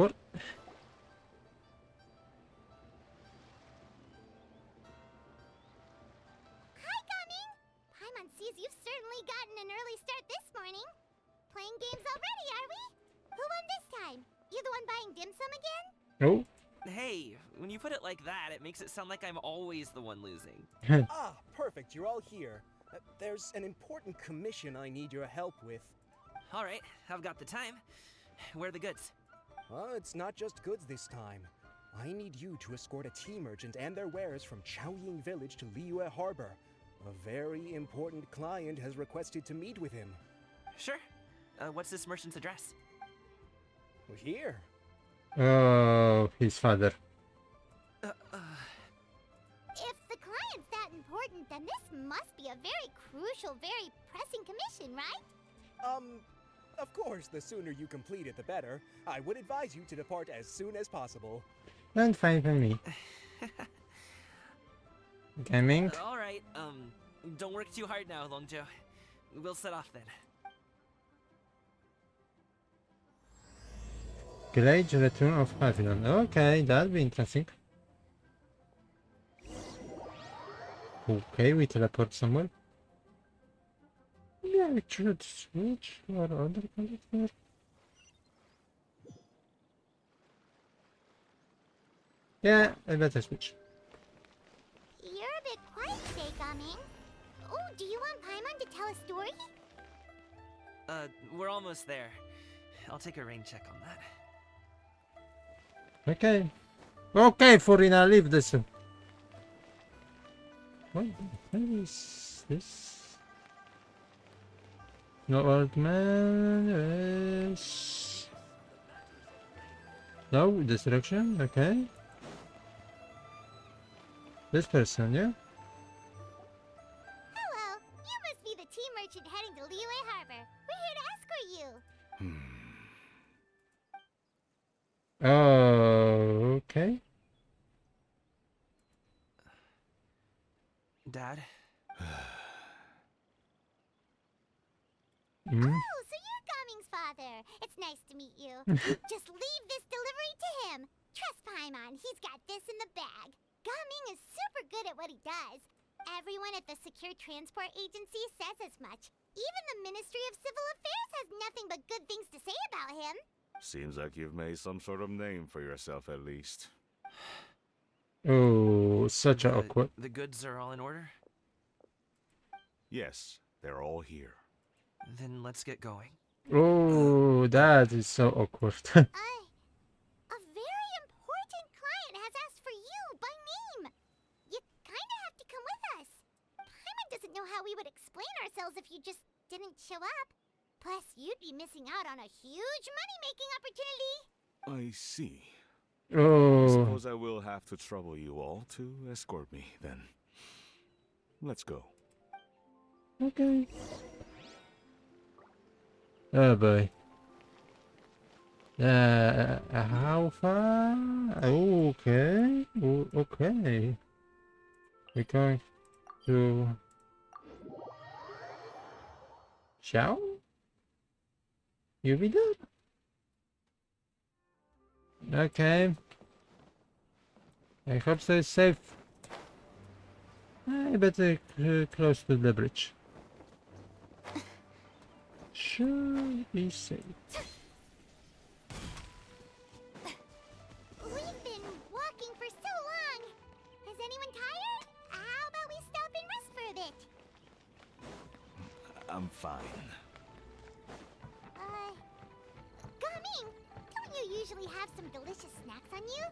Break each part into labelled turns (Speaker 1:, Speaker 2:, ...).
Speaker 1: awkward.
Speaker 2: Hi, Gumming! Paimon sees you've certainly gotten an early start this morning. Playing games already, are we? Who won this time? You the one buying dim sum again?
Speaker 1: Oh.
Speaker 3: Hey, when you put it like that, it makes it sound like I'm always the one losing.
Speaker 4: Ah, perfect, you're all here. There's an important commission I need your help with.
Speaker 3: Alright, I've got the time. Where are the goods?
Speaker 4: It's not just goods this time. I need you to escort a tea merchant and their wares from Chaoying Village to Lilyue Harbor. A very important client has requested to meet with him.
Speaker 3: Sure. What's this merchant's address?
Speaker 4: Here.
Speaker 1: Oh, his father.
Speaker 2: If the client's that important, then this must be a very crucial, very pressing commission, right?
Speaker 4: Of course, the sooner you complete it, the better. I would advise you to depart as soon as possible.
Speaker 1: And fine for me. Gaming.
Speaker 3: Alright, don't work too hard now, Longjo. We'll set off then.
Speaker 1: Great return of Pavilion. Okay, that'll be interesting. Okay, we teleport somewhere. Yeah, we should switch to our other character. Yeah, I better switch.
Speaker 2: You're a bit quiet today, Gumming. Oh, do you want Paimon to tell a story?
Speaker 3: We're almost there. I'll take a rain check on that.
Speaker 1: Okay. Okay, Furina, leave this. What is this? No old man. Yes. No destruction. Okay. This person, yeah.
Speaker 2: Hello, you must be the tea merchant heading to Lilyue Harbor. We're here to escort you.
Speaker 1: Oh, okay.
Speaker 3: Dad?
Speaker 1: Mm.
Speaker 2: Oh, so you're Gumming's father. It's nice to meet you. Just leave this delivery to him. Trust Paimon, he's got this in the bag. Gumming is super good at what he does. Everyone at the Secure Transport Agency says as much. Even the Ministry of Civil Affairs has nothing but good things to say about him.
Speaker 5: Seems like you've made some sort of name for yourself at least.
Speaker 1: Oh, such a awkward.
Speaker 3: The goods are all in order?
Speaker 5: Yes, they're all here.
Speaker 3: Then let's get going.
Speaker 1: Oh, that is so awkward.
Speaker 2: A very important client has asked for you by name. You kinda have to come with us. Paimon doesn't know how we would explain ourselves if you just didn't show up. Plus, you'd be missing out on a huge money-making opportunity.
Speaker 5: I see.
Speaker 1: Oh,
Speaker 5: Suppose I will have to trouble you all to escort me, then. Let's go.
Speaker 1: okay. Oh boy. How far? Okay. Oh, okay. We're going to Xiao? You be there? Okay. I hope so. It's safe. I better close to the bridge. Should be safe.
Speaker 2: We've been walking for so long. Is anyone tired? How about we stop and rest for a bit?
Speaker 5: I'm fine.
Speaker 2: Gumming, don't you usually have some delicious snacks on you?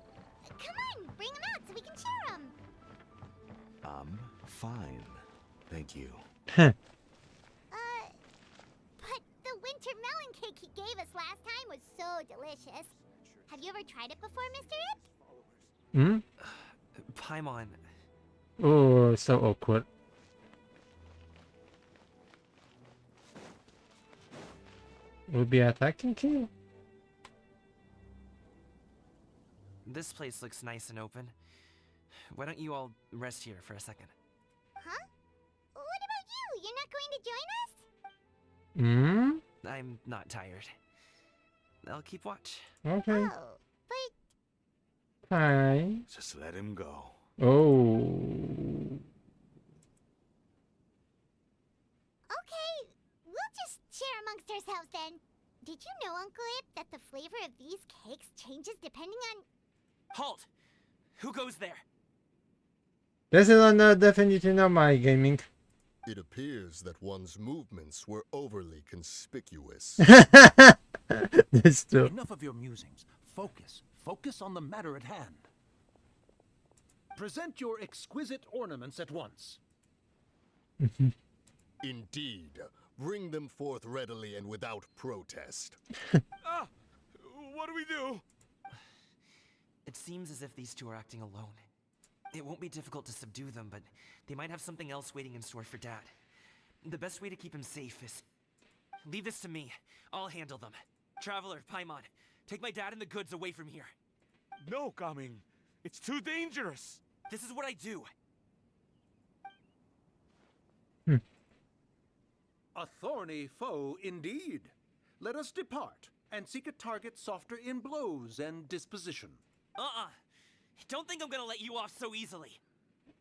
Speaker 2: Come on, bring them out so we can share them.
Speaker 5: I'm fine. Thank you.
Speaker 2: But the winter melon cake he gave us last time was so delicious. Have you ever tried it before, Mr. Ip?
Speaker 1: Hmm?
Speaker 3: Paimon.
Speaker 1: Oh, so awkward. We'll be attacking you?
Speaker 3: This place looks nice and open. Why don't you all rest here for a second?
Speaker 2: Huh? What about you? You're not going to join us?
Speaker 1: Hmm?
Speaker 3: I'm not tired. I'll keep watch.
Speaker 1: Okay.
Speaker 2: Oh,
Speaker 1: Okay.
Speaker 5: Just let him go.
Speaker 1: Oh.
Speaker 2: Okay, we'll just share amongst ourselves then. Did you know, Uncle Ip, that the flavor of these cakes changes depending on...
Speaker 3: Halt! Who goes there?
Speaker 1: This is definitely not my gaming.
Speaker 6: It appears that one's movements were overly conspicuous.
Speaker 1: This too.
Speaker 7: Enough of your musings. Focus. Focus on the matter at hand. Present your exquisite ornaments at once.
Speaker 6: Indeed. Bring them forth readily and without protest.
Speaker 5: Ah! What do we do?
Speaker 3: It seems as if these two are acting alone. It won't be difficult to subdue them, but they might have something else waiting in store for Dad. The best way to keep him safe is... Leave this to me. I'll handle them. Traveler, Paimon, take my dad and the goods away from here.
Speaker 5: No, Gaming. It's too dangerous.
Speaker 3: This is what I do.
Speaker 7: A thorny foe indeed. Let us depart and seek a target softer in blows and disposition.
Speaker 3: Don't think I'm gonna let you off so easily.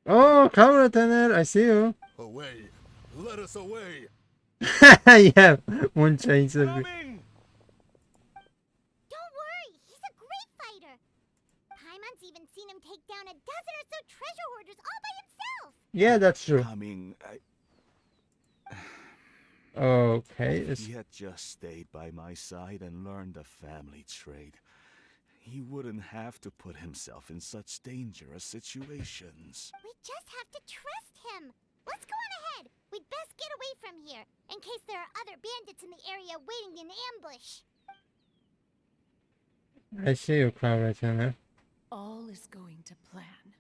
Speaker 1: Oh, camera tenor, I see you.
Speaker 6: Away! Let us away!
Speaker 1: Yeah, one change every.
Speaker 5: Gaming!
Speaker 2: Don't worry, he's a great fighter. Paimon's even seen him take down a dozen or so treasure hoarders all by himself.
Speaker 1: Yeah, that's true.
Speaker 5: Gaming,
Speaker 1: Okay,
Speaker 5: if
Speaker 1: it's...
Speaker 5: he had just stayed by my side and learned the family trade, he wouldn't have to put himself in such dangerous situations.
Speaker 2: We just have to trust him. Let's go on ahead. We'd best get away from here, in case there are other bandits in the area waiting in ambush.
Speaker 1: I see you, camera tenor.
Speaker 8: All is going to plan.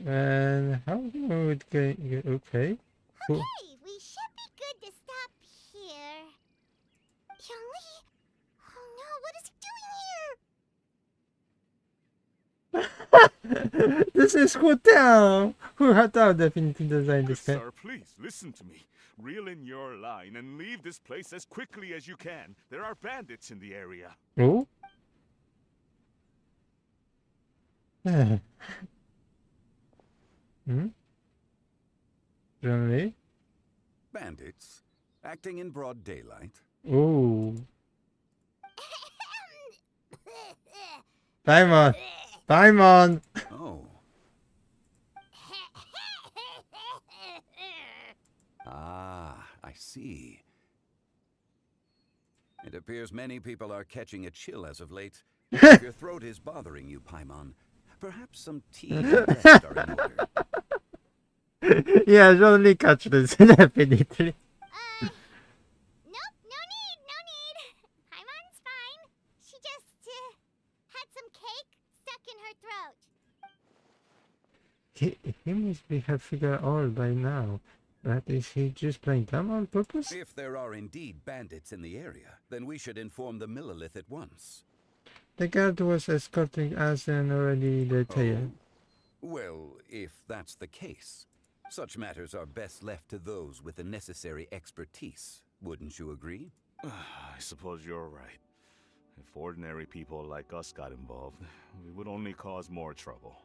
Speaker 1: And how would get okay? Cool.
Speaker 2: Okay, we should be good to stop here. Youngly? Oh no, what is he doing here?
Speaker 1: This is Hotel. Who Hotel definitely designed this guy.
Speaker 5: Sir, please listen to me. Reel in your line and leave this place as quickly as you can. There are bandits in the area.
Speaker 1: Oh? Hmm? Really?
Speaker 9: Bandits? Acting in broad daylight?
Speaker 1: Oh. Paimon! Paimon!
Speaker 9: Oh. Ah, I see. It appears many people are catching a chill as of late. If your throat is bothering you, Paimon, perhaps some tea and rest are in order.
Speaker 1: Yeah, only catch this, definitely.
Speaker 2: Nope, no need, no need. Paimon's fine. She just, had some cake stuck in her throat.
Speaker 1: He must be have figured all by now. But is he just playing dumb on purpose?
Speaker 9: If there are indeed bandits in the area, then we should inform the Millilith at once.
Speaker 1: The guard was escorting us and already detailed.
Speaker 9: Well, if that's the case, such matters are best left to those with the necessary expertise. Wouldn't you agree?
Speaker 5: I suppose you're right. If ordinary people like us got involved, we would only cause more trouble.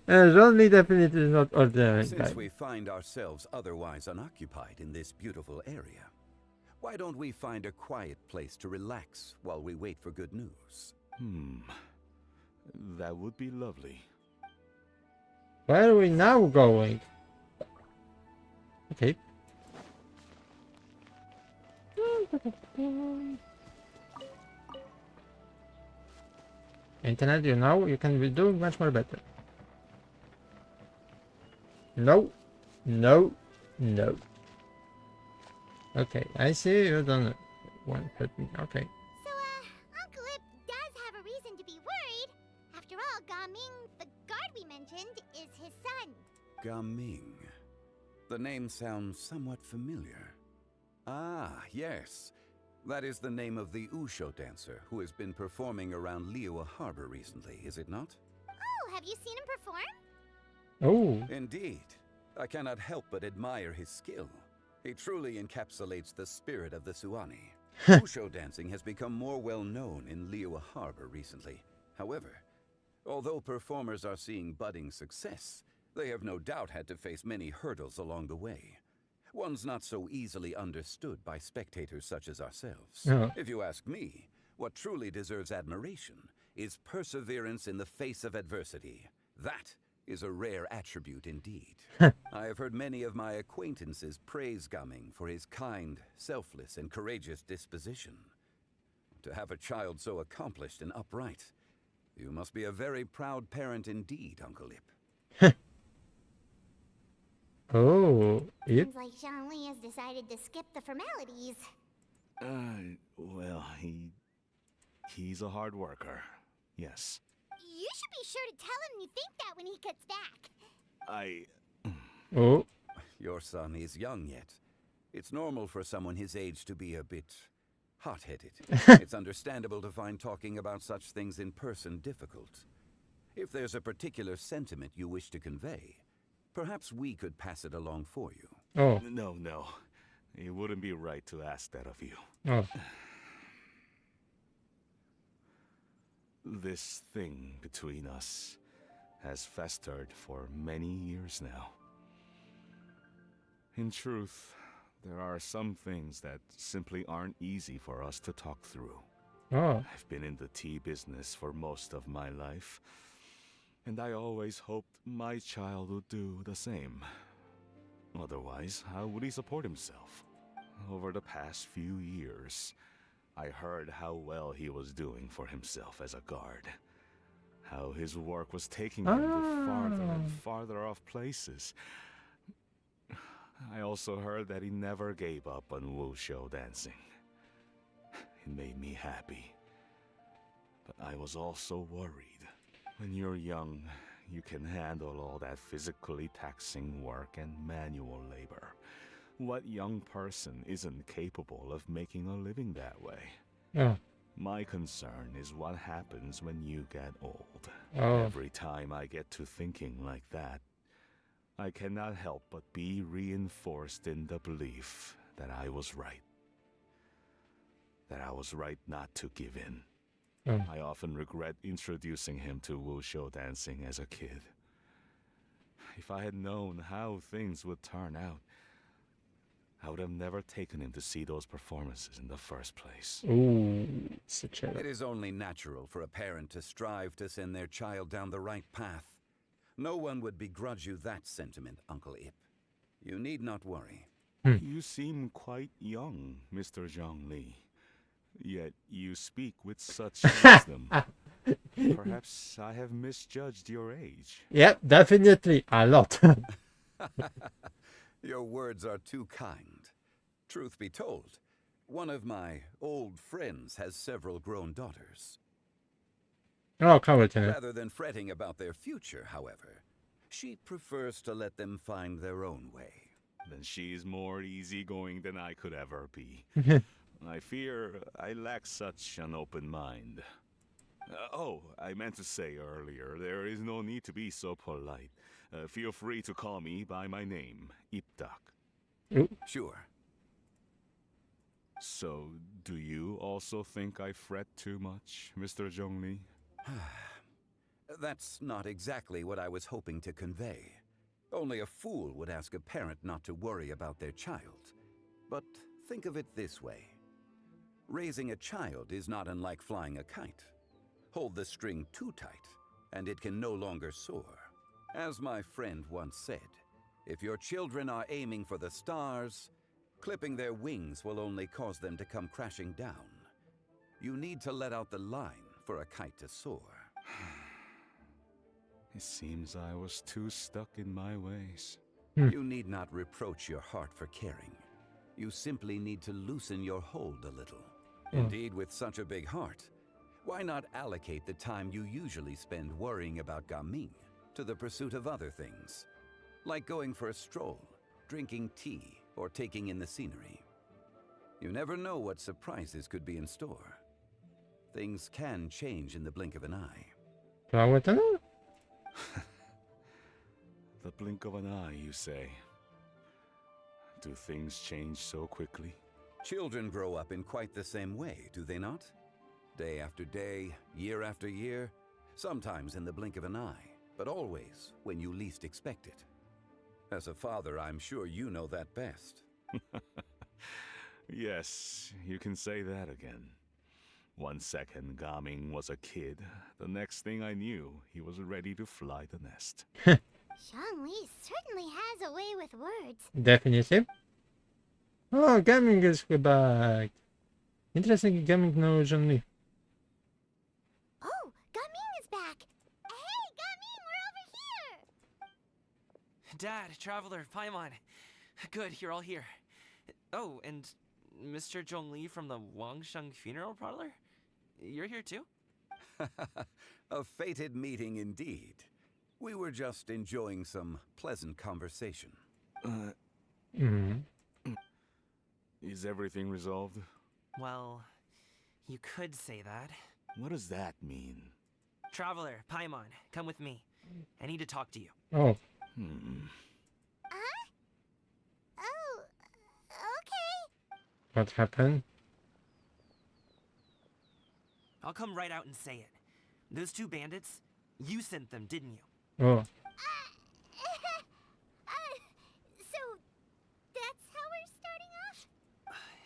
Speaker 1: Ronly definitely is not ordinary guy.
Speaker 9: Since we find ourselves otherwise unoccupied in this beautiful area, why don't we find a quiet place to relax while we wait for good news?
Speaker 5: That would be lovely.
Speaker 1: Where are we now going? Okay. Internet, you know, you can be doing much more better. No. No. No. Okay, I see you done one hurt me. Okay.
Speaker 2: So, Uncle Ip does have a reason to be worried. After all, Gaming, the guard we mentioned, is his son.
Speaker 9: Gaming. The name sounds somewhat familiar. Ah, yes. That is the name of the Usho dancer who has been performing around Lilyue Harbor recently, is it not?
Speaker 2: Oh, have you seen him perform?
Speaker 1: Oh.
Speaker 9: Indeed. I cannot help but admire his skill. He truly encapsulates the spirit of the Suani. Wushu dancing has become more well known in Lilyue Harbor recently. However, although performers are seeing budding success, they have no doubt had to face many hurdles along the way. One's not so easily understood by spectators such as ourselves.
Speaker 1: Oh.
Speaker 9: If you ask me, what truly deserves admiration is perseverance in the face of adversity. That is a rare attribute indeed. I have heard many of my acquaintances praise Gaming for his kind, selfless, and courageous disposition. To have a child so accomplished and upright, you must be a very proud parent indeed, Uncle Ip.
Speaker 1: Oh, it.
Speaker 2: Seems like Zhongli has decided to skip the formalities.
Speaker 5: Well, he's a hard worker. Yes.
Speaker 2: You should be sure to tell him you think that when he gets back.
Speaker 1: Oh.
Speaker 9: Your son is young yet. It's normal for someone his age to be a bit hot-headed. It's understandable to find talking about such things in person difficult. If there's a particular sentiment you wish to convey, perhaps we could pass it along for you.
Speaker 1: Oh.
Speaker 5: No. It wouldn't be right to ask that of you.
Speaker 1: Oh.
Speaker 5: This thing between us has festered for many years now. In truth, there are some things that simply aren't easy for us to talk through.
Speaker 1: Oh.
Speaker 5: I've been in the tea business for most of my life, and I always hoped my child would do the same. Otherwise, how would he support himself? Over the past few years, I heard how well he was doing for himself as a guard. How his work was taking him to farther and farther off places. I also heard that he never gave up on wushu dancing. It made me happy. But I was also worried. When you're young, you can handle all that physically taxing work and manual labor. What young person isn't capable of making a living that way?
Speaker 1: Oh.
Speaker 5: My concern is what happens when you get old.
Speaker 1: Oh.
Speaker 5: Every time I get to thinking like that, I cannot help but be reinforced in the belief that I was right. That I was right not to give in.
Speaker 1: Oh.
Speaker 5: I often regret introducing him to wushu dancing as a kid. If I had known how things would turn out, I would have never taken him to see those performances in the first place.
Speaker 1: Ooh, such a.
Speaker 9: It is only natural for a parent to strive to send their child down the right path. No one would begrudge you that sentiment, Uncle Ip. You need not worry.
Speaker 5: You seem quite young, Mr. Zhongli. Yet you speak with such wisdom. Perhaps I have misjudged your age.
Speaker 1: Yep, definitely a lot.
Speaker 9: Your words are too kind. Truth be told, one of my old friends has several grown daughters.
Speaker 1: Oh, covered.
Speaker 9: Rather than fretting about their future, however, she prefers to let them find their own way.
Speaker 5: Then she's more easygoing than I could ever be. I fear I lack such an open mind. I meant to say earlier, there is no need to be so polite. Feel free to call me by my name, Ipdak.
Speaker 9: Sure.
Speaker 5: So, do you also think I fret too much, Mr. Zhongli?
Speaker 9: That's not exactly what I was hoping to convey. Only a fool would ask a parent not to worry about their child. But think of it this way. Raising a child is not unlike flying a kite. Hold the string too tight, and it can no longer soar. As my friend once said, if your children are aiming for the stars, clipping their wings will only cause them to come crashing down. You need to let out the line for a kite to soar.
Speaker 5: It seems I was too stuck in my ways.
Speaker 9: You need not reproach your heart for caring. You simply need to loosen your hold a little. Indeed, with such a big heart, why not allocate the time you usually spend worrying about Gaming to the pursuit of other things? Like going for a stroll, drinking tea, or taking in the scenery. You never know what surprises could be in store. Things can change in the blink of an eye.
Speaker 5: The blink of an eye, you say? Do things change so quickly?
Speaker 9: Children grow up in quite the same way, do they not? Day after day, year after year, sometimes in the blink of an eye, but always when you least expect it. As a father, I'm sure you know that best.
Speaker 5: Yes, you can say that again. 1 second Gaming was a kid, the next thing I knew, he was ready to fly the nest.
Speaker 2: Zhongli certainly has a way with words.
Speaker 1: Definitely. Oh, Gaming is back. Interesting, Gaming knows only.
Speaker 2: Oh, Gaming is back. Hey, Gaming, we're over here.
Speaker 3: Dad, Traveler, Paimon. Good, you're all here. Oh, and Mr. Zhongli from the Wangsheng Funeral Parlor? You're here too?
Speaker 9: A fated meeting indeed. We were just enjoying some pleasant conversation.
Speaker 5: Is everything resolved?
Speaker 3: Well, you could say that.
Speaker 5: What does that mean?
Speaker 3: Traveler, Paimon, come with me. I need to talk to you.
Speaker 1: Oh,
Speaker 2: Huh? Oh, okay.
Speaker 1: what happened?
Speaker 3: I'll come right out and say it. Those 2 bandits, you sent them, didn't you?
Speaker 1: Oh,
Speaker 2: So, that's how we're starting off?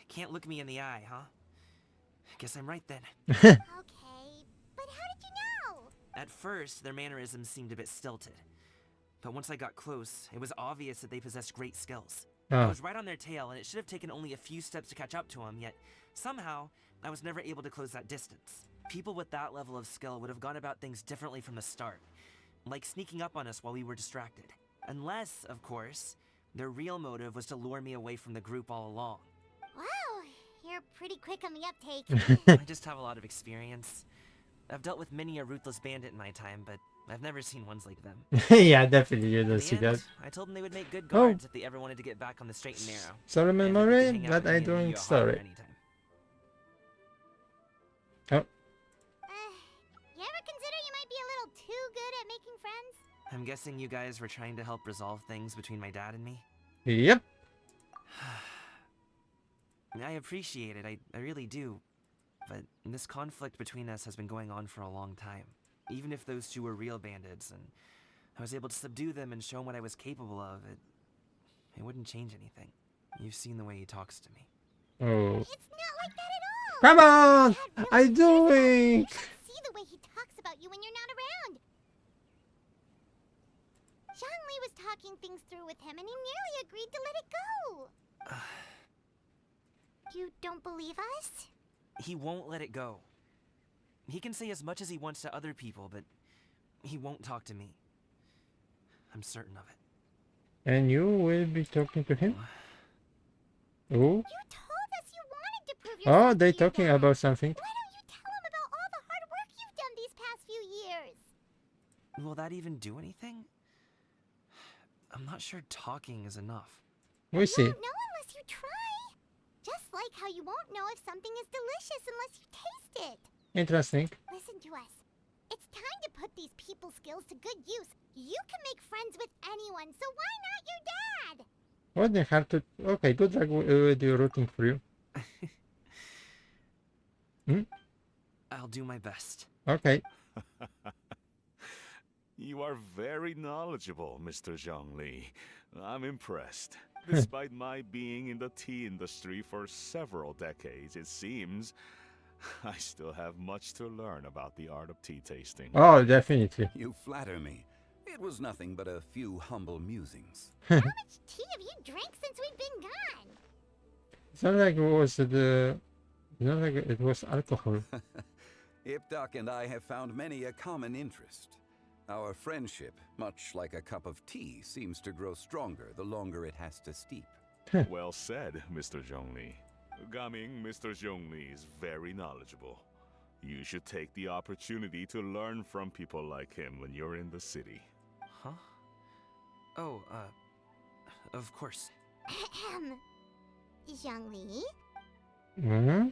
Speaker 3: Can't look me in the eye, huh? Guess I'm right then.
Speaker 2: Okay, but how did you know?
Speaker 3: At first, their mannerisms seemed a bit stilted. But once I got close, it was obvious that they possessed great skills. I
Speaker 1: oh.
Speaker 3: was right on their tail, and it should have taken only a few steps to catch up to them, yet somehow, I was never able to close that distance. People with that level of skill would have gone about things differently from the start, like sneaking up on us while we were distracted. Unless, of course, their real motive was to lure me away from the group all along.
Speaker 2: Wow, you're pretty quick on the uptake.
Speaker 3: I just have a lot of experience. I've dealt with many a ruthless bandit in my time, but I've never seen ones like them.
Speaker 1: Yeah, definitely you
Speaker 3: In
Speaker 1: don't
Speaker 3: the
Speaker 1: see
Speaker 3: end,
Speaker 1: that.
Speaker 3: I told them they would make good
Speaker 1: Oh.
Speaker 3: guards if they ever wanted to get back on the straight and narrow.
Speaker 1: Sorry,
Speaker 3: And they could
Speaker 1: memory,
Speaker 3: hang out
Speaker 1: but
Speaker 3: with
Speaker 1: I
Speaker 3: me in
Speaker 1: don't
Speaker 3: Lilyue Harbor
Speaker 1: sorry.
Speaker 3: anytime.
Speaker 1: Oh,
Speaker 2: You ever consider you might be a little too good at making friends?
Speaker 3: I'm guessing you guys were trying to help resolve things between my dad and me?
Speaker 1: yep.
Speaker 3: I appreciate it, I really do. But this conflict between us has been going on for a long time. Even if those 2 were real bandits, and I was able to subdue them and show 'em what I was capable of, it wouldn't change anything. You've seen the way he talks to me.
Speaker 1: Oh,
Speaker 2: It's not like that at all.
Speaker 1: come on!
Speaker 2: Dad really
Speaker 1: I
Speaker 2: cares about you.
Speaker 1: doing?
Speaker 2: You should see the way he talks about you when you're not around. Zhongli was talking things through with him, and he nearly agreed to let it go. You don't believe us?
Speaker 3: He won't let it go. He can say as much as he wants to other people, but he won't talk to me. I'm certain of it.
Speaker 1: And you will be talking to him? Oh,
Speaker 2: You told us you wanted to prove yourself
Speaker 1: oh,
Speaker 2: to
Speaker 1: they
Speaker 2: your
Speaker 1: talking
Speaker 2: dad.
Speaker 1: about something.
Speaker 2: Why don't you tell him about all the hard work you've done these past few years?
Speaker 3: Will that even do anything? I'm not sure talking is enough.
Speaker 1: We see.
Speaker 2: You won't know unless you try. Just like how you won't know if something is delicious unless you taste it.
Speaker 1: Interesting.
Speaker 2: Listen to us. It's time to put these people skills to good use. You can make friends with anyone, so why not your dad?
Speaker 1: What the hell to... Okay, good luck with your rooting for you.
Speaker 3: I'll do my best.
Speaker 1: Okay.
Speaker 5: You are very knowledgeable, Mr. Zhongli. I'm impressed. Despite my being in the tea industry for several decades, it seems I still have much to learn about the art of tea tasting.
Speaker 1: Oh, definitely.
Speaker 9: You flatter me. It was nothing but a few humble musings.
Speaker 2: How much tea have you drank since we've been gone?
Speaker 1: It's not like it was the... It's not like it was alcohol.
Speaker 9: Ipdak and I have found many a common interest. Our friendship, much like a cup of tea, seems to grow stronger the longer it has to steep.
Speaker 5: Well said, Mr. Zhongli. Gaming, Mr. Zhongli is very knowledgeable. You should take the opportunity to learn from people like him when you're in the city.
Speaker 3: Huh? Oh, of course.
Speaker 2: Ahem. Zhongli?
Speaker 1: Hmm?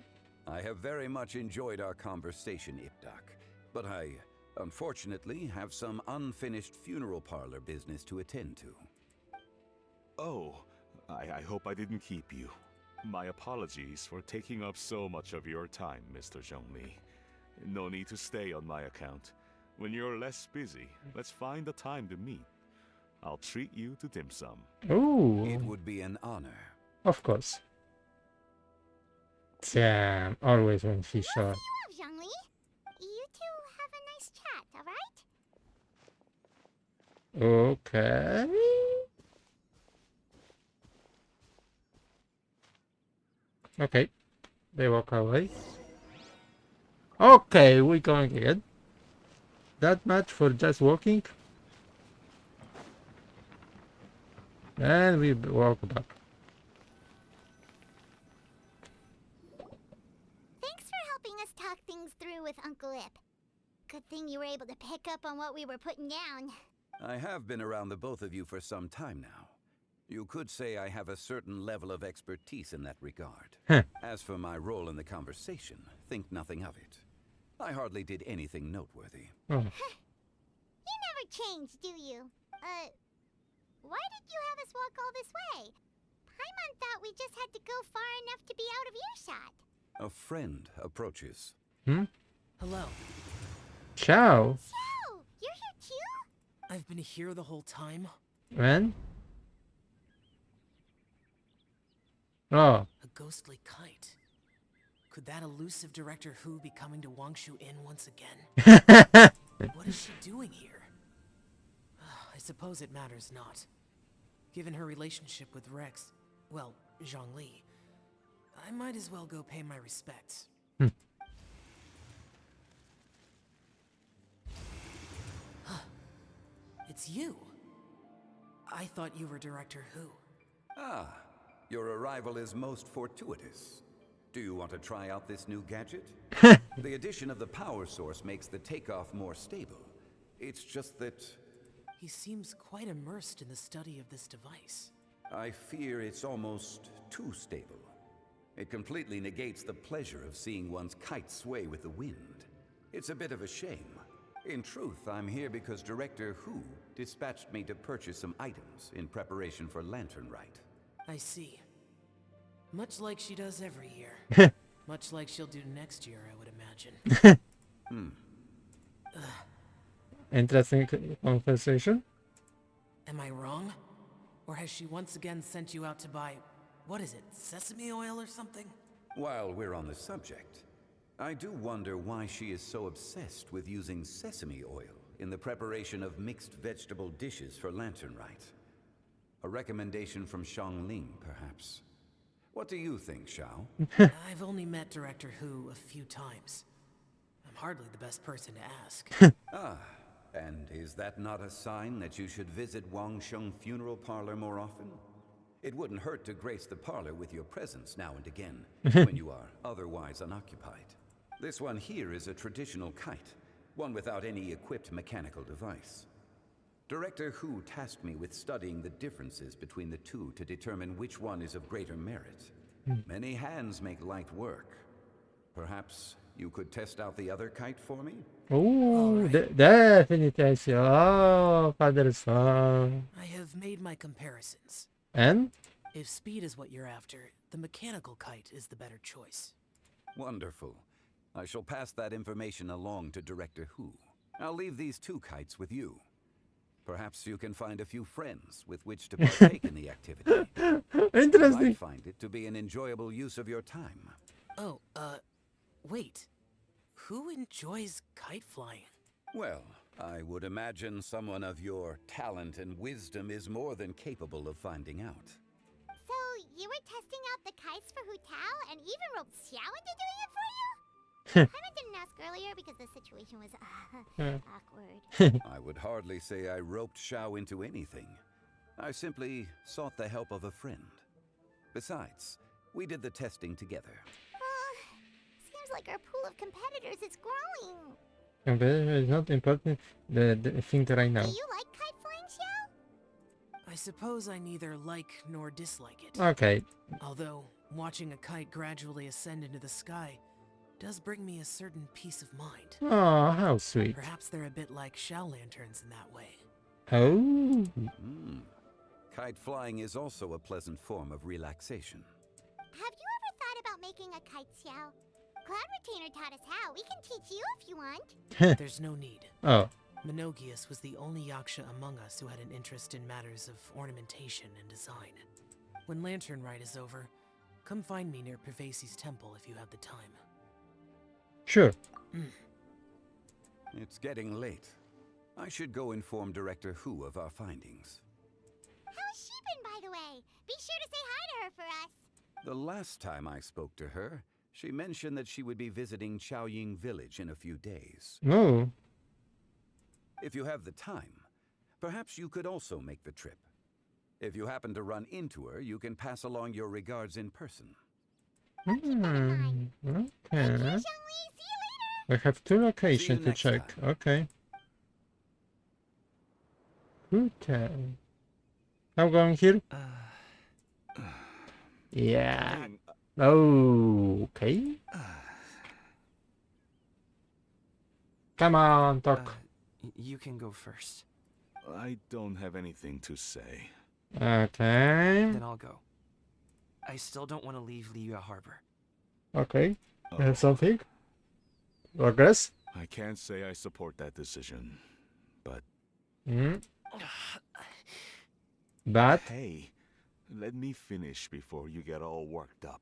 Speaker 9: I have very much enjoyed our conversation, Ipdak, but I, unfortunately, have some unfinished funeral parlor business to attend to.
Speaker 5: Oh, I hope I didn't keep you. My apologies for taking up so much of your time, Mr. Zhongli. No need to stay on my account. When you're less busy, let's find a time to meet. I'll treat you to dim sum.
Speaker 1: Oh,
Speaker 9: It would be an honor.
Speaker 1: of course. Damn, always when she's
Speaker 2: We'll
Speaker 1: short.
Speaker 2: see you off, Zhongli. You two have a nice chat, alright?
Speaker 1: Okay. Okay, they walk away. Okay, we're going again. That much for just walking. And we walk back.
Speaker 2: Thanks for helping us talk things through with Uncle Ip. Good thing you were able to pick up on what we were putting down.
Speaker 9: I have been around the both of you for some time now. You could say I have a certain level of expertise in that regard.
Speaker 1: Huh.
Speaker 9: As for my role in the conversation, think nothing of it. I hardly did anything noteworthy.
Speaker 1: Oh.
Speaker 2: You never change, do you? Why did you have us walk all this way? Paimon thought we just had to go far enough to be out of earshot.
Speaker 9: A friend approaches.
Speaker 1: Hmm?
Speaker 3: Hello.
Speaker 1: Ciao.
Speaker 2: Xiao, you're here too?
Speaker 3: I've been here the whole time.
Speaker 1: When? Oh.
Speaker 3: A ghostly kite. Could that elusive Director Who be coming to Wangshu Inn once again? What is she doing here? I suppose it matters not. Given her relationship with Rex, well, Zhongli, I might as well go pay my respects. It's you. I thought you were Director Who.
Speaker 9: Ah, your arrival is most fortuitous. Do you want to try out this new gadget? The addition of the power source makes the takeoff more stable. It's just that
Speaker 3: He seems quite immersed in the study of this device.
Speaker 9: I fear it's almost too stable. It completely negates the pleasure of seeing one's kite sway with the wind. It's a bit of a shame. In truth, I'm here because Director Who dispatched me to purchase some items in preparation for Lantern Rite.
Speaker 3: I see. Much like she does every year. Much like she'll do next year, I would imagine.
Speaker 1: Interesting conversation.
Speaker 3: Am I wrong? Or has she once again sent you out to buy, what is it, sesame oil or something?
Speaker 9: While we're on the subject, I do wonder why she is so obsessed with using sesame oil in the preparation of mixed vegetable dishes for Lantern Rite. A recommendation from Xiangling, perhaps. What do you think, Xiao?
Speaker 3: I've only met Director Who a few times. I'm hardly the best person to ask.
Speaker 9: Ah, and is that not a sign that you should visit Wangsheng Funeral Parlor more often? It wouldn't hurt to grace the parlor with your presence now and again, when you are otherwise unoccupied. This one here is a traditional kite, one without any equipped mechanical device. Director Who tasked me with studying the differences between the two to determine which one is of greater merit. Many hands make light work. Perhaps you could test out the other kite for me?
Speaker 1: Oh, definitely. Oh, father-son.
Speaker 3: I have made my comparisons.
Speaker 1: And?
Speaker 3: If speed is what you're after, the mechanical kite is the better choice.
Speaker 9: Wonderful. I shall pass that information along to Director Who. I'll leave these two kites with you. Perhaps you can find a few friends with which to partake in the activity. You
Speaker 1: Interesting.
Speaker 9: might find it to be an enjoyable use of your time.
Speaker 3: Oh, wait. Who enjoys kite flying?
Speaker 9: Well, I would imagine someone of your talent and wisdom is more than capable of finding out.
Speaker 2: So, you were testing out the kites for Hu Tao and even roped Xiao into doing it for you? Paimon didn't ask earlier because the situation was awkward.
Speaker 9: I would hardly say I roped Xiao into anything. I simply sought the help of a friend. Besides, we did the testing together.
Speaker 2: Seems like our pool of competitors is growing.
Speaker 1: It's not important. The thing right now.
Speaker 2: Do you like kite flying, Xiao?
Speaker 3: I suppose I neither like nor dislike it.
Speaker 1: Okay.
Speaker 3: Although, watching a kite gradually ascend into the sky does bring me a certain peace of mind.
Speaker 1: Oh, how sweet.
Speaker 3: Perhaps they're a bit like shell lanterns in that way.
Speaker 1: Oh.
Speaker 9: Kite flying is also a pleasant form of relaxation.
Speaker 2: Have you ever thought about making a kite xiao? Cloud Retainer taught us how. We can teach you if you want.
Speaker 10: There's no need.
Speaker 1: Oh.
Speaker 10: Minogius was the only Yaksha among us who had an interest in matters of ornamentation and design. When Lantern Rite is over, come find me near Pervasi's temple if you have the time.
Speaker 1: Sure.
Speaker 9: It's getting late. I should go inform Director Hu of our findings.
Speaker 2: How's she been, by the way? Be sure to say hi to her for us.
Speaker 9: The last time I spoke to her, she mentioned that she would be visiting Chaoying Village in a few days.
Speaker 1: Oh.
Speaker 9: If you have the time, perhaps you could also make the trip. If you happen to run into her, you can pass along your regards in person.
Speaker 1: Okay.
Speaker 2: Xiangli, see you later.
Speaker 1: I have 2 locations to
Speaker 9: next
Speaker 1: check.
Speaker 9: time.
Speaker 1: Okay. Okay. I'm going here. Yeah.
Speaker 5: Coming.
Speaker 1: Okay. Come on, talk.
Speaker 3: You can go first.
Speaker 5: I don't have anything to say.
Speaker 1: Okay.
Speaker 3: Then I'll go. I still don't want to leave Lilyue Harbor.
Speaker 1: Okay.
Speaker 5: Oh,
Speaker 1: You have something? Progress?
Speaker 5: I can't say I support that decision, but
Speaker 1: Hmm. But
Speaker 5: hey, let me finish before you get all worked up.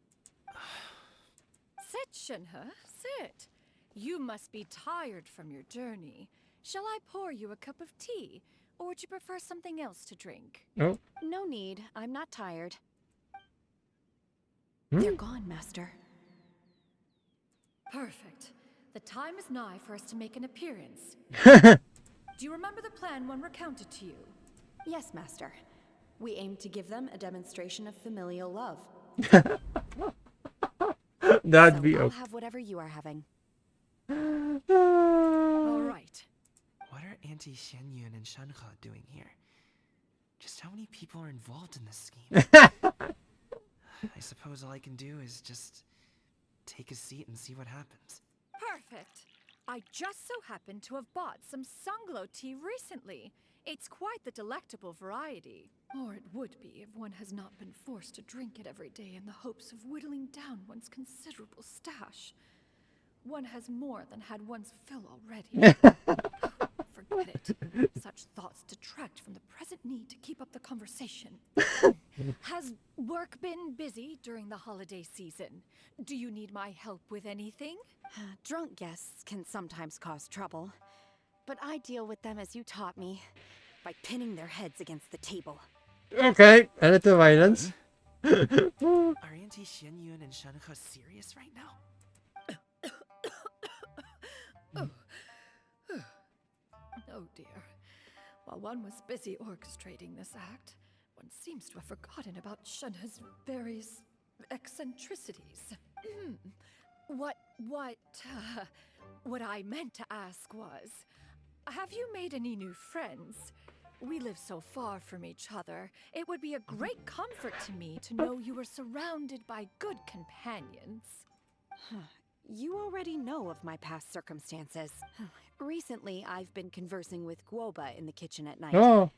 Speaker 8: Sit, Shenhe, sit. You must be tired from your journey. Shall I pour you a cup of tea, or would you prefer something else to drink?
Speaker 1: oh,
Speaker 11: No need. I'm not tired.
Speaker 1: Hmm?
Speaker 11: They're gone, Master.
Speaker 8: Perfect. The time is nigh for us to make an appearance. Do you remember the plan one recounted to you?
Speaker 11: Yes, Master. We aim to give them a demonstration of familial love.
Speaker 1: that'd
Speaker 11: So
Speaker 1: be
Speaker 11: I'll
Speaker 1: okay.
Speaker 11: have whatever you are having.
Speaker 8: All right.
Speaker 3: What are Auntie Xianyun and Shenhe doing here? Just how many people are involved in this scheme? I suppose all I can do is just take a seat and see what happens.
Speaker 8: Perfect. I just so happen to have bought some Sunglow tea recently. It's quite the delectable variety. Or it would be if one has not been forced to drink it every day in the hopes of whittling down one's considerable stash. One has more than had one's fill already. Forget it. Such thoughts detract from the present need to keep up the conversation. Has work been busy during the holiday season? Do you need my help with anything?
Speaker 11: Drunk guests can sometimes cause trouble, but I deal with them as you taught me, by pinning their heads against the table.
Speaker 1: Okay, a little violence.
Speaker 3: Are Auntie Xianyun and Shenhe serious right now?
Speaker 8: Oh dear. While one was busy orchestrating this act, one seems to have forgotten about Shenhe's various eccentricities. What I meant to ask was, have you made any new friends? We live so far from each other, it would be a great comfort to me to know you were surrounded by good companions.
Speaker 11: You already know of my past circumstances. Recently, I've been conversing with Guoba in the kitchen at night.
Speaker 1: Oh,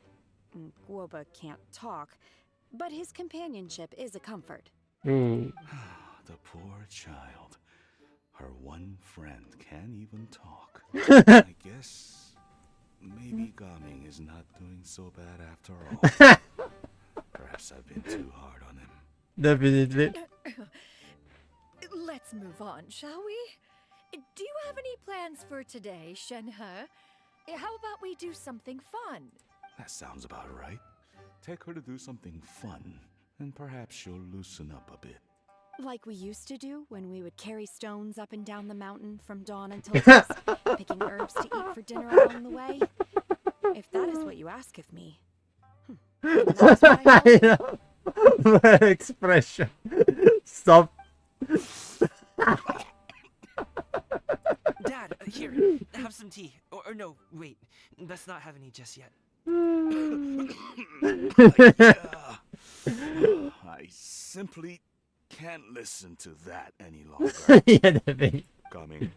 Speaker 11: Guoba can't talk, but his companionship is a comfort.
Speaker 1: ooh.
Speaker 5: The poor child. Her one friend can't even talk. I guess maybe Gaming is not doing so bad after all. Perhaps I've been too hard on him.
Speaker 1: Definitely.
Speaker 8: Let's move on, shall we? Do you have any plans for today, Shenhe? How about we do something fun?
Speaker 5: That sounds about right. Take her to do something fun, and perhaps she'll loosen up a bit.
Speaker 11: Like we used to do when we would carry stones up and down the mountain from dawn until dusk, picking herbs to eat for dinner along the way. If that is what you ask of me. then that is what I
Speaker 1: I
Speaker 11: will.
Speaker 1: know. The expression. Stop.
Speaker 3: Dad, here, have some tea. Or no, wait, let's not have any just yet.
Speaker 5: I simply can't listen to that any longer.
Speaker 1: Yeah, definitely.
Speaker 5: Coming.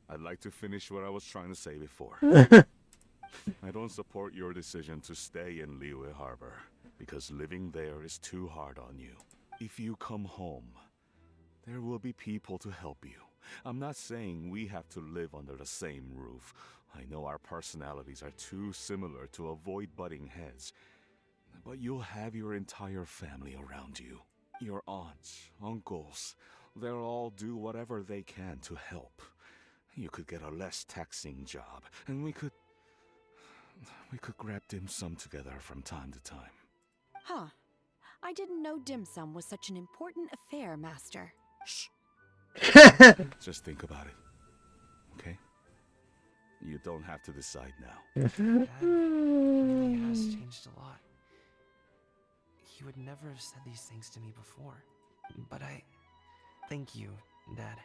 Speaker 5: I'd like to finish what I was trying to say before. I don't support your decision to stay in Lilyue Harbor, because living there is too hard on you. If you come home, there will be people to help you. I'm not saying we have to live under the same roof. I know our personalities are too similar to avoid butting heads. But you'll have your entire family around you. Your aunts, uncles, they'll all do whatever they can to help. You could get a less taxing job, and we could grab dim sum together from time to time.
Speaker 11: Huh. I didn't know dim sum was such an important affair, Master.
Speaker 5: Shh. Just think about it, okay? You don't have to decide now.
Speaker 3: Dad really has changed a lot. He would never have said these things to me before. But thank you, Dad.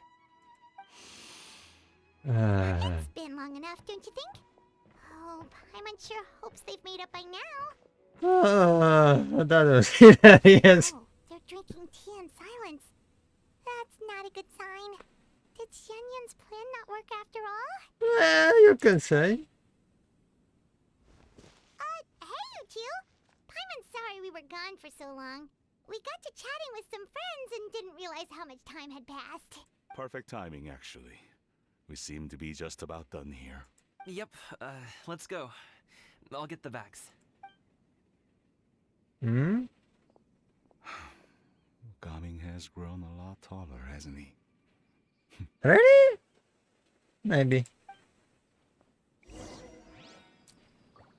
Speaker 2: It's been long enough, don't you think? Oh, Paimon sure hopes they've made up by now.
Speaker 1: That was hilarious.
Speaker 2: Oh, they're drinking tea in silence. That's not a good sign. Did Xianyun's plan not work after all?
Speaker 1: You can say.
Speaker 2: Hey, you two! Paimon's sorry we were gone for so long. We got to chatting with some friends and didn't realize how much time had passed.
Speaker 5: Perfect timing, actually. We seem to be just about done here.
Speaker 3: Yep, let's go. I'll get the bags.
Speaker 1: Hmm?
Speaker 5: Gaming has grown a lot taller, hasn't he?
Speaker 1: Really? Maybe.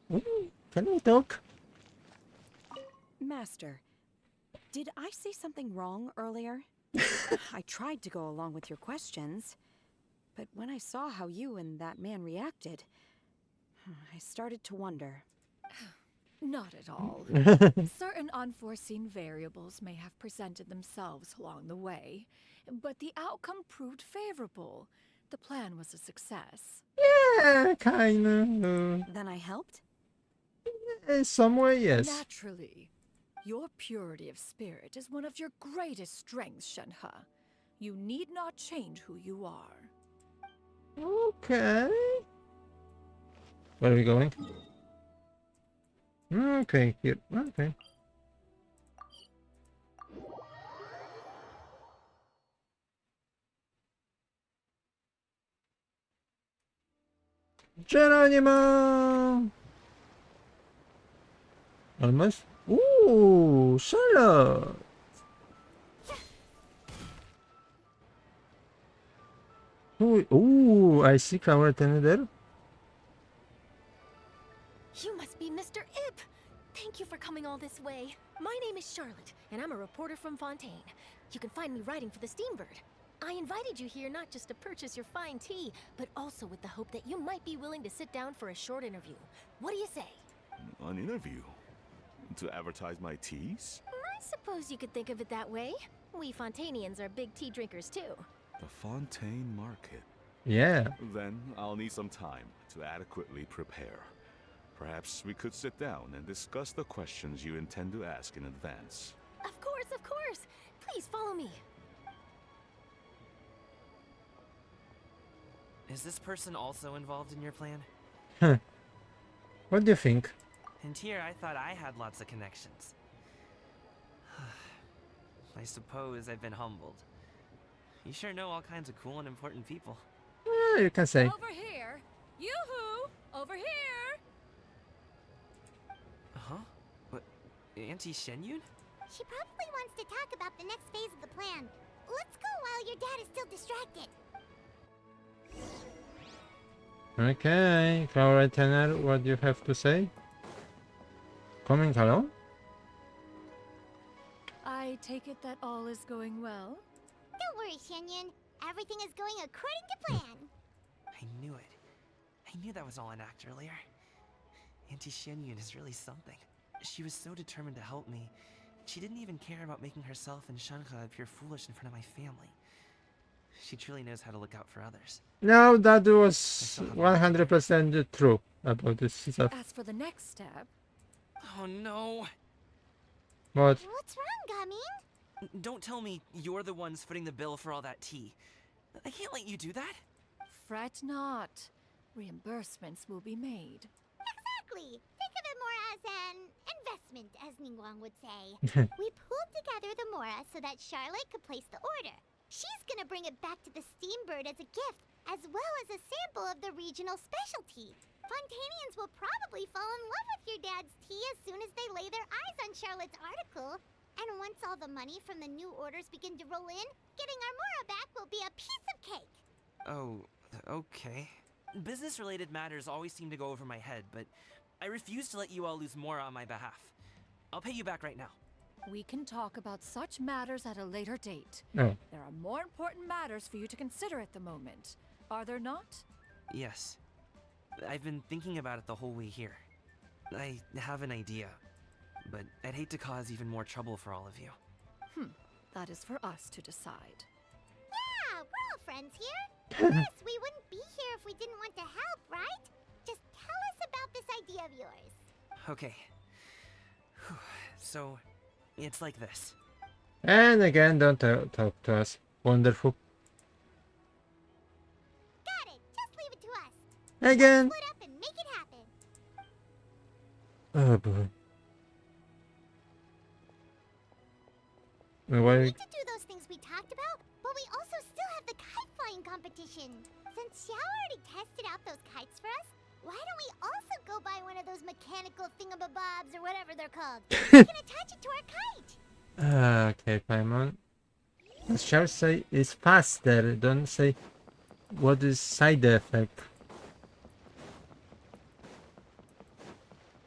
Speaker 1: Can we talk?
Speaker 11: Master, did I say something wrong earlier? I tried to go along with your questions, but when I saw how you and that man reacted, I started to wonder.
Speaker 8: Not at all. Certain unforeseen variables may have presented themselves along the way, but the outcome proved favorable. The plan was a success.
Speaker 1: Yeah, kinda.
Speaker 11: Then I helped?
Speaker 1: In some way, yes.
Speaker 8: Naturally. Your purity of spirit is one of your greatest strengths, Shenhe. You need not change who you are.
Speaker 1: Okay. Where are we going? Okay, here. Okay. Geronimo! Almost. Ooh, Charlotte! Ooh, I see flower attendant there.
Speaker 12: You must be Mr. Ip! Thank you for coming all this way. My name is Charlotte, and I'm a reporter from Fontaine. You can find me writing for the Steambird. I invited you here not just to purchase your fine tea, but also with the hope that you might be willing to sit down for a short interview. What do you say?
Speaker 5: An interview? To advertise my teas?
Speaker 12: I suppose you could think of it that way. We Fontainians are big tea drinkers too.
Speaker 5: The Fontaine Market.
Speaker 1: Yeah.
Speaker 5: Then I'll need some time to adequately prepare. Perhaps we could sit down and discuss the questions you intend to ask in advance.
Speaker 12: Of course, of course! Please follow me.
Speaker 3: Is this person also involved in your plan?
Speaker 1: Huh. What do you think?
Speaker 3: And here I thought I had lots of connections. I suppose I've been humbled. You sure know all kinds of cool and important people.
Speaker 1: You can say.
Speaker 8: Over here! Yoo-hoo! Over here!
Speaker 3: Huh? What? Auntie Shenyun?
Speaker 2: She probably wants to talk about the next phase of the plan. Let's go while your dad is still distracted.
Speaker 1: Okay, flower attendant, what do you have to say? Coming along?
Speaker 8: I take it that all is going well?
Speaker 2: Don't worry, Xianyun. Everything is going according to plan.
Speaker 3: I knew it. I knew that was all an act earlier. Auntie Shenyun is really something. She was so determined to help me. She didn't even care about making herself and Shenhe appear foolish in front of my family. She truly knows how to look out for others.
Speaker 1: No, that was 100% true about this stuff.
Speaker 8: As for the next step...
Speaker 3: Oh no!
Speaker 1: What?
Speaker 2: What's wrong, Gamin?
Speaker 3: Don't tell me you're the ones footing the bill for all that tea. I can't let you do that.
Speaker 8: Fret not. Reimbursements will be made.
Speaker 2: Exactly. Think of it Mora as an investment, as Ningguang would say. We pooled together the Mora so that Charlotte could place the order. She's gonna bring it back to the Steambird as a gift, as well as a sample of the regional specialty. Fontanians will probably fall in love with your dad's tea as soon as they lay their eyes on Charlotte's article. And once all the money from the new orders begin to roll in, getting our Mora back will be a piece of cake.
Speaker 3: Oh, okay. Business-related matters always seem to go over my head, but I refuse to let you all lose Mora on my behalf. I'll pay you back right now.
Speaker 8: We can talk about such matters at a later date.
Speaker 1: Oh.
Speaker 8: There are more important matters for you to consider at the moment, are there not?
Speaker 3: Yes. I've been thinking about it the whole way here. I have an idea, but I'd hate to cause even more trouble for all of you.
Speaker 8: That is for us to decide.
Speaker 2: Yeah, we're all friends here. Plus, we wouldn't be here if we didn't want to help, right? Just tell us about this idea of yours.
Speaker 3: Okay. So, it's like this.
Speaker 1: And again, don't talk to us. Wonderful.
Speaker 2: Got it. Just leave it to us.
Speaker 1: Again.
Speaker 2: Split up and make it happen.
Speaker 1: Oh boy.
Speaker 2: We
Speaker 1: Why?
Speaker 2: need to do those things we talked about, but we also still have the kite flying competition. Since Xiao already tested out those kites for us, why don't we also go buy one of those mechanical thingamabobs or whatever they're called? We can attach it to our kite.
Speaker 1: Okay, Paimon. Shall say it's faster. Don't say what is side effect.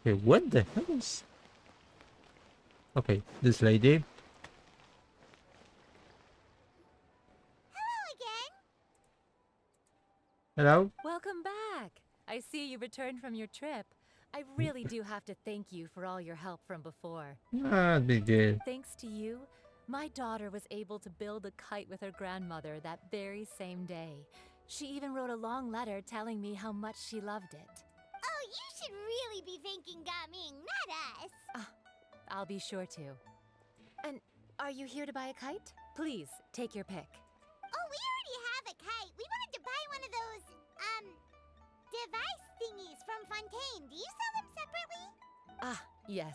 Speaker 1: Okay, what the hell is? Okay, this lady.
Speaker 2: Hello again.
Speaker 1: Hello.
Speaker 13: Welcome back. I see you returned from your trip. I really do have to thank you for all your help from before.
Speaker 1: Ah, big deal.
Speaker 13: Thanks to you, my daughter was able to build a kite with her grandmother that very same day. She even wrote a long letter telling me how much she loved it.
Speaker 2: Oh, you should really be thanking Gaming, not us.
Speaker 13: I'll be sure to. And are you here to buy a kite? Please, take your pick.
Speaker 2: Oh, we already have a kite. We wanted to buy one of those, device thingies from Fontaine. Do you sell them separately?
Speaker 13: Ah, yes.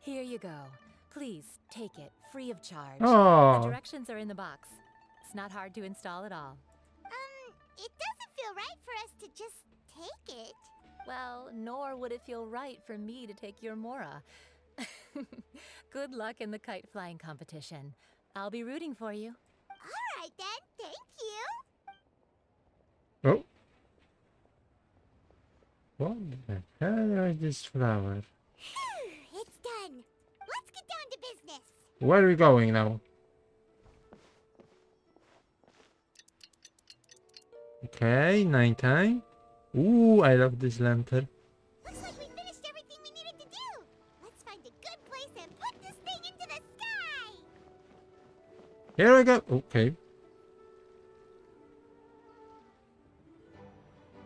Speaker 13: Here you go. Please, take it, free of charge.
Speaker 1: Oh.
Speaker 13: The directions are in the box. It's not hard to install at all.
Speaker 2: It doesn't feel right for us to just take it.
Speaker 13: Well, nor would it feel right for me to take your Mora. Good luck in the kite flying competition. I'll be rooting for you.
Speaker 2: All right then, thank you.
Speaker 1: Oh. What the hell is this flower?
Speaker 2: It's done. Let's get down to business.
Speaker 1: Where are we going now? Okay, nighttime. Ooh, I love this lantern.
Speaker 2: Looks like we finished everything we needed to do. Let's find a good place and put this thing into the sky.
Speaker 1: Here we go. Okay.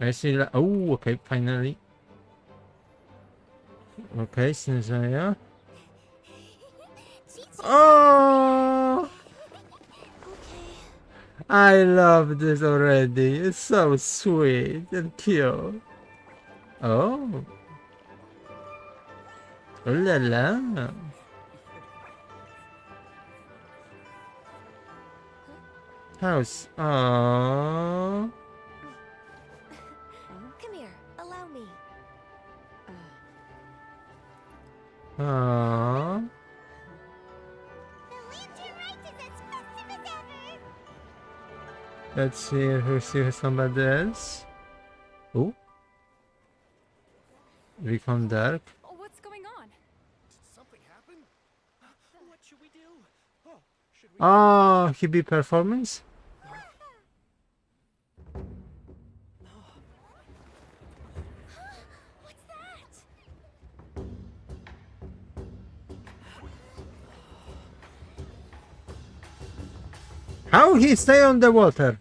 Speaker 1: I see. Oh, okay. Finally. Okay, Sensaya. Oh! I love this already. It's so sweet and cute. Oh. Oh la la. House. Aww.
Speaker 12: Come here, allow me.
Speaker 1: Aww.
Speaker 2: The Lantern Rite is as festive as ever.
Speaker 1: Let's see who sees somebody else. Oh. Become dark.
Speaker 8: Oh, what's going on?
Speaker 4: Something happen? What should we do? Oh, should we...
Speaker 1: Oh, Hebe performance.
Speaker 12: What's that?
Speaker 1: How he stay on the water?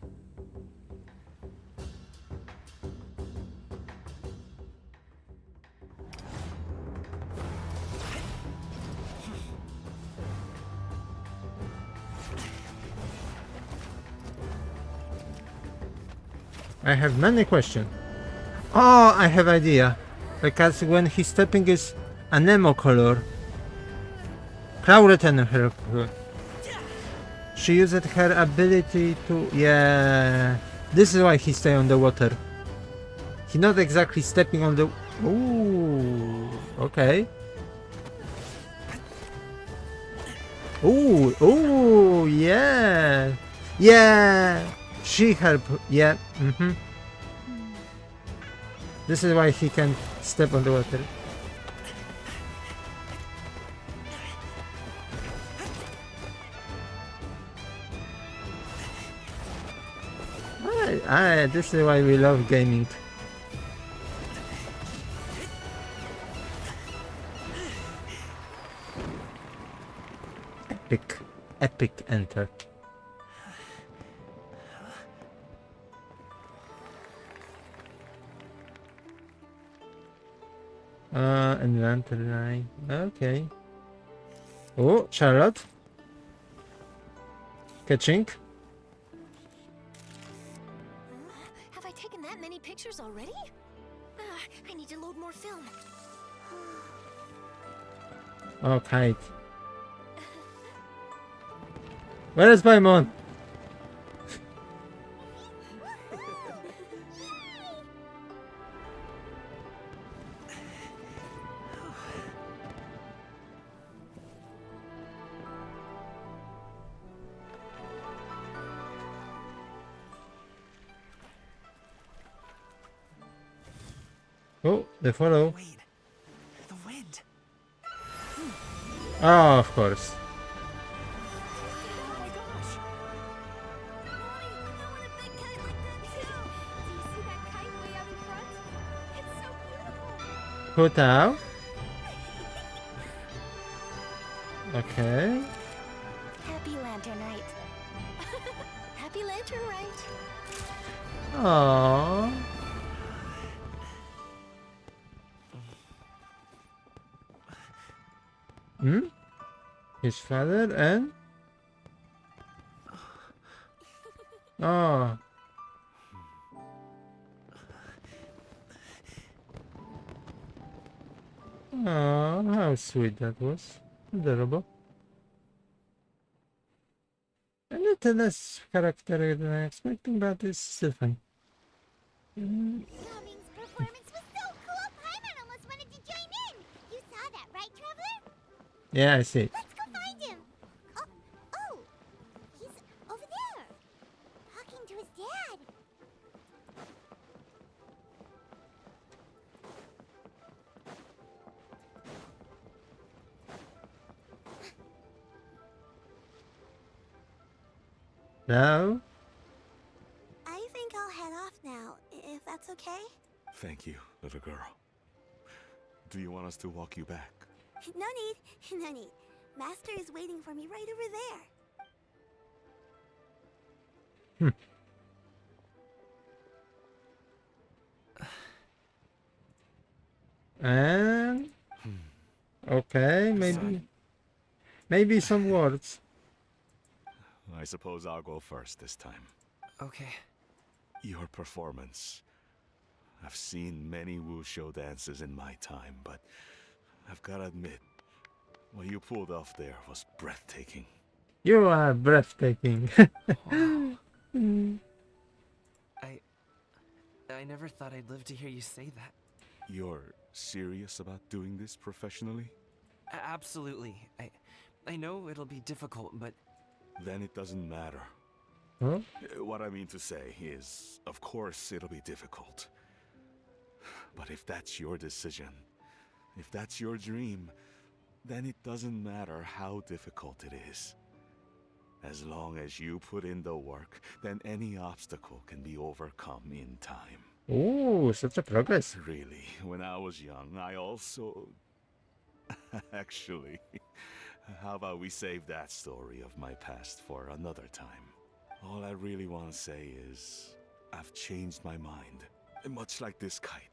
Speaker 1: I have many questions. Oh, I have idea. Because when he's stepping his Anemo color. Clawretan her. She used her ability to... Yeah. This is why he stay on the water. He not exactly stepping on the... Ooh. Okay. Ooh. Ooh. Yeah. Yeah. She help. Yeah. Mm-hmm. This is why he can step on the water. This is why we love gaming. Epic. Epic enter. And Lantern Rite. Okay. Oh, Charlotte. Catching.
Speaker 12: Have I taken that many pictures already? I need to load more film.
Speaker 1: Oh, Kite. Where is Paimon? Oh, they follow.
Speaker 3: Wait, the wind.
Speaker 1: Oh, of course.
Speaker 12: Oh my gosh! Mommy, I want a big kite like that too! Do you see that kite way out in front? It's so beautiful!
Speaker 1: Put out. Okay.
Speaker 2: Happy Lantern Rite.
Speaker 12: Happy Lantern Rite!
Speaker 1: Aww. Hmm? His father and... Oh. Oh, how sweet that was. Adorable. A little less character than I expected, but it's still fine.
Speaker 2: Gumming's performance was so cool, Paimon almost wanted to join in. You saw that, right, Traveler?
Speaker 1: Yeah, I see.
Speaker 2: Let's go find him. Oh, he's over there, talking to his dad.
Speaker 1: Now?
Speaker 2: I think I'll head off now, if that's okay.
Speaker 5: Thank you, little girl. Do you want us to walk you back?
Speaker 2: No need, no need. Master is waiting for me right over there.
Speaker 1: And... Okay, maybe some words.
Speaker 5: I suppose I'll go first this time.
Speaker 3: Okay.
Speaker 5: Your performance. I've seen many wushou dances in my time, but I've gotta admit, what you pulled off there was breathtaking.
Speaker 1: You are breathtaking.
Speaker 3: Wow. I never thought I'd live to hear you say that.
Speaker 5: You're serious about doing this professionally?
Speaker 3: Absolutely. I know it'll be difficult, but...
Speaker 5: Then it doesn't matter.
Speaker 1: Huh?
Speaker 5: What I mean to say is, of course it'll be difficult. But if that's your decision, if that's your dream, then it doesn't matter how difficult it is. As long as you put in the work, then any obstacle can be overcome in time.
Speaker 1: Ooh, such a progress.
Speaker 5: Really, when I was young, I also... Actually, how about we save that story of my past for another time? All I really want to say is, I've changed my mind. Much like this kite,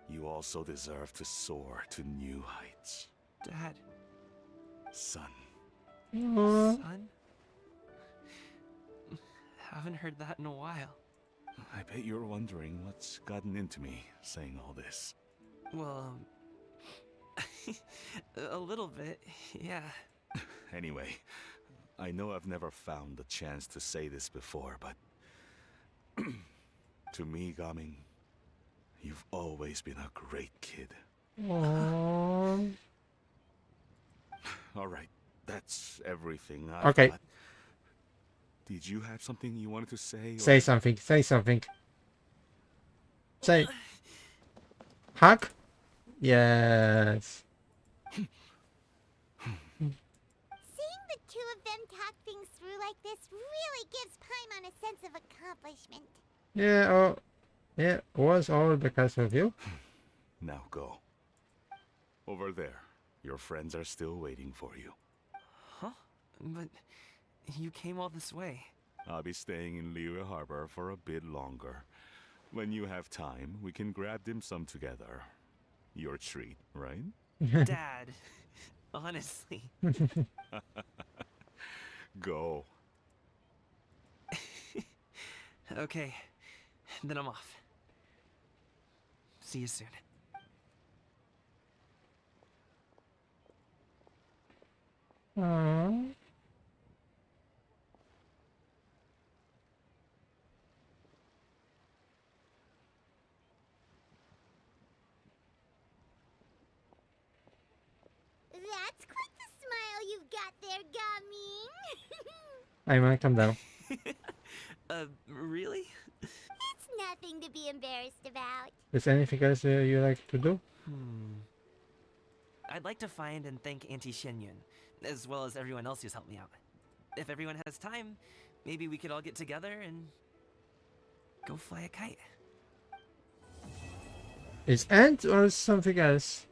Speaker 5: you also deserve to soar to new heights.
Speaker 3: Dad.
Speaker 5: Son.
Speaker 3: Son? Haven't heard that in a while.
Speaker 5: I bet you're wondering what's gotten into me saying all this.
Speaker 3: Well, A little bit, yeah.
Speaker 5: Anyway, I know I've never found the chance to say this before, but to me, Gaming, you've always been a great kid.
Speaker 1: Aww.
Speaker 5: All right, that's everything.
Speaker 1: Okay.
Speaker 5: Got. Did you have something you wanted to say?
Speaker 1: Say something. Say something. Say. Hug? Yes.
Speaker 2: Seeing the two of them talk things through like this really gives Paimon a sense of accomplishment.
Speaker 1: Yeah, oh, yeah, it was all because of you.
Speaker 5: Now go. Over there. Your friends are still waiting for you.
Speaker 3: Huh? But you came all this way.
Speaker 5: I'll be staying in Lilyue Harbor for a bit longer. When you have time, we can grab dim sum together. Your treat, right?
Speaker 3: Dad, honestly.
Speaker 5: Go.
Speaker 3: Okay, then I'm off. See you soon.
Speaker 1: Aww.
Speaker 2: That's quite the smile you've got there, Gaming.
Speaker 1: I might come down.
Speaker 3: Really?
Speaker 2: It's nothing to be embarrassed about.
Speaker 1: Is anything else you like to do?
Speaker 3: I'd like to find and thank Auntie Shenyun, as well as everyone else who's helped me out. If everyone has time, maybe we could all get together and go fly a kite.
Speaker 1: Is Ant or something else?